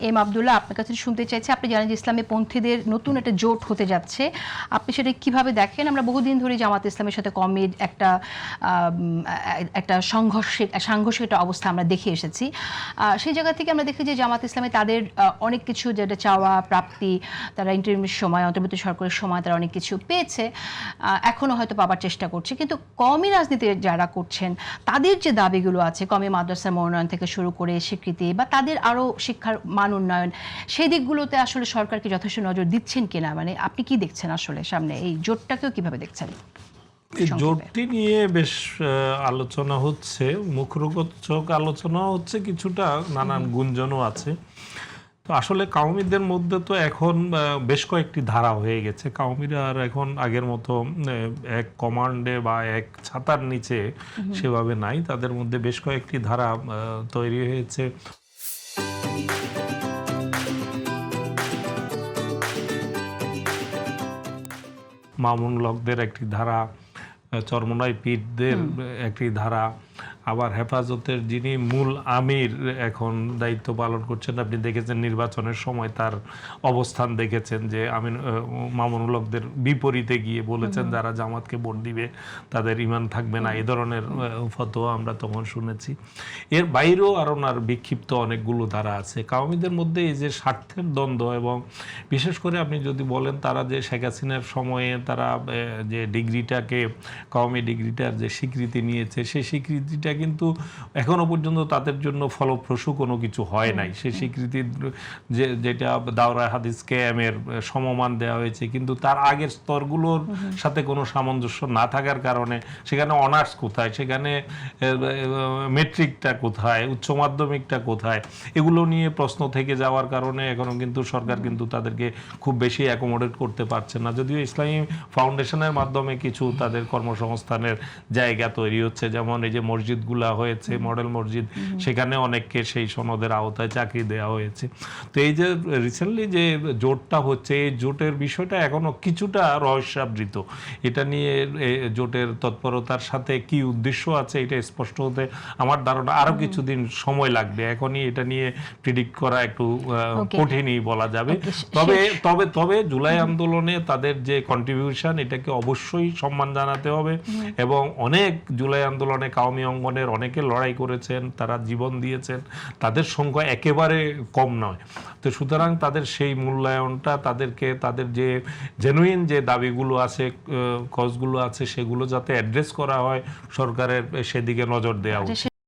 M Abdullah, আপনার কাছে শুনতে চাইছি, আপনি জানেন যে ইসলামী পন্থীদের নতুন একটা জোট হতে যাচ্ছে, আপনি সেটা কিভাবে দেখেন? আমরা বহুদিন ধরে জামাত ইসলামের সাথে কমির একটা সাংঘর্ষিক একটা অবস্থা আমরা দেখে এসেছি। সেই জায়গা থেকে আমরা দেখি যে জামাত ইসলামে তাদের অনেক কিছু যেটা চাওয়া প্রাপ্তি, তারা ইন্টারিমের সময়, অন্তর্বর্তী সরকারের সময় তারা অনেক কিছু পেয়েছে, এখনও হয়তো পাবার চেষ্টা করছে। কিন্তু কমি রাজনীতি যারা করছেন তাদের যে দাবিগুলো আছে, কমি মাদ্রাসার মনোনয়ন থেকে শুরু করে স্বীকৃতি বা তাদের আরও শিক্ষার উন্নয়ন, সেই দিকগুলোতে আসলে সরকারকে যথেষ্ট নজর দিচ্ছেন কিনা, মানে আপনি কি দেখছেন আসলে সামনে এই জোটটাকেও কিভাবে দেখছেন? এই জোটটি নিয়ে বেশ আলোচনা হচ্ছে, মুখরোচক আলোচনা হচ্ছে, কিছুটা নানান গুঞ্জনও আছে। তো আসলে কাউমিদের মধ্যে তো এখন বেশ কয়েকটি ধারা হয়ে গেছে। কাউমিরা আর এখন আগের মতো এক কমান্ডে বা এক ছাতার নিচে সেভাবে নাই, তাদের মধ্যে বেশ কয়েকটি ধারা তৈরি হয়েছে। মামুনুল হকদের একটি ধারা, চরমোনাই পীরদের একটি ধারা, আবার হেফাজতের যিনি মূল আমির এখন দায়িত্ব পালন করছেন, আপনি দেখেছেন নির্বাচনের সময় তার অবস্থান দেখেছেন যে মামুনুল হকদের বিপরীতে গিয়ে বলেছেন যারা জামাতকে ভোট দিবে তাদের ঈমান থাকবে না, এই ধরনের ফতোয়া আমরা তখন শুনেছি। এর বাইরেও আরও বিক্ষিপ্ত অনেকগুলো ধারা আছে। কাউমিদের মধ্যে এই যে স্বার্থের দ্বন্দ্ব, এবং বিশেষ করে আপনি যদি বলেন তারা যে শেখ হাসিনার সময়ে তারা যে ডিগ্রিটাকে, কাউমি ডিগ্রিটার যে স্বীকৃতি নিয়েছে, সেই স্বীকৃতিটা কিন্তু এখনো পর্যন্ত তাদের জন্য ফলপ্রসূ কোনো কিছু হয় নাই। সেই স্বীকৃতির যেটা দাওরা হাদিস কেএমের সমমান দেওয়া হয়েছে, কিন্তু তার আগের স্তরগুলোর সাথে কোনো সামঞ্জস্য না থাকার কারণে সেখানে অনার্স কোথায়, সেখানে মেট্রিকটা কোথায়, উচ্চ মাধ্যমিকটা কোথায়, এগুলো নিয়ে প্রশ্ন থেকে যাওয়ার কারণে এখনো কিন্তু সরকার কিন্তু তাদেরকে খুব বেশি অ্যাকোমোডেট করতে পারছে না। যদিও ইসলামী ফাউন্ডেশনের মাধ্যমে কিছু তাদের কর্মসংস্থানের জায়গা তৈরি হচ্ছে, যেমন এই যে মসজিদগুলা হয়েছে, মডেল মসজিদ, সেখানে অনেককে সেই সনদের আওতায় চাকরি দেওয়া হয়েছে। তো এই যে রিসেন্টলি যে জোটটা হচ্ছে, এই জোটের বিষয়টা এখনো কিছুটা রহস্যাবৃত। এটা নিয়ে জোটের তৎপরতার সাথে কি উদ্দেশ্য আছে এটা স্পষ্ট হতে আমার ধারণা আরো কিছুদিন সময় লাগবে। এখনই এটা নিয়ে প্রিডিক্ট করা একটু কঠিনই বলা যাবে। তবে জুলাই আন্দোলনে তাদের যে কন্ট্রিবিউশন, এটাকে অবশ্যই সম্মান জানাতে হবে। এবং অনেক জুলাই আন্দোলনে কাওমি অঙ্গনের অনেকে লড়াই করেছেন, তারা জীবন দিয়েছেন, তাদের সংখ্যা একেবারে কম নয়। তো সুতরাং তাদের সেই মূল্যায়নটা, তাদেরকে তাদের যে জেনুইন যে দাবিগুলো আছে, কজগুলো আছে, সেগুলো যাতে অ্যাড্রেস করা হয়, সরকারের সেদিকে নজর দেওয়া উচিত।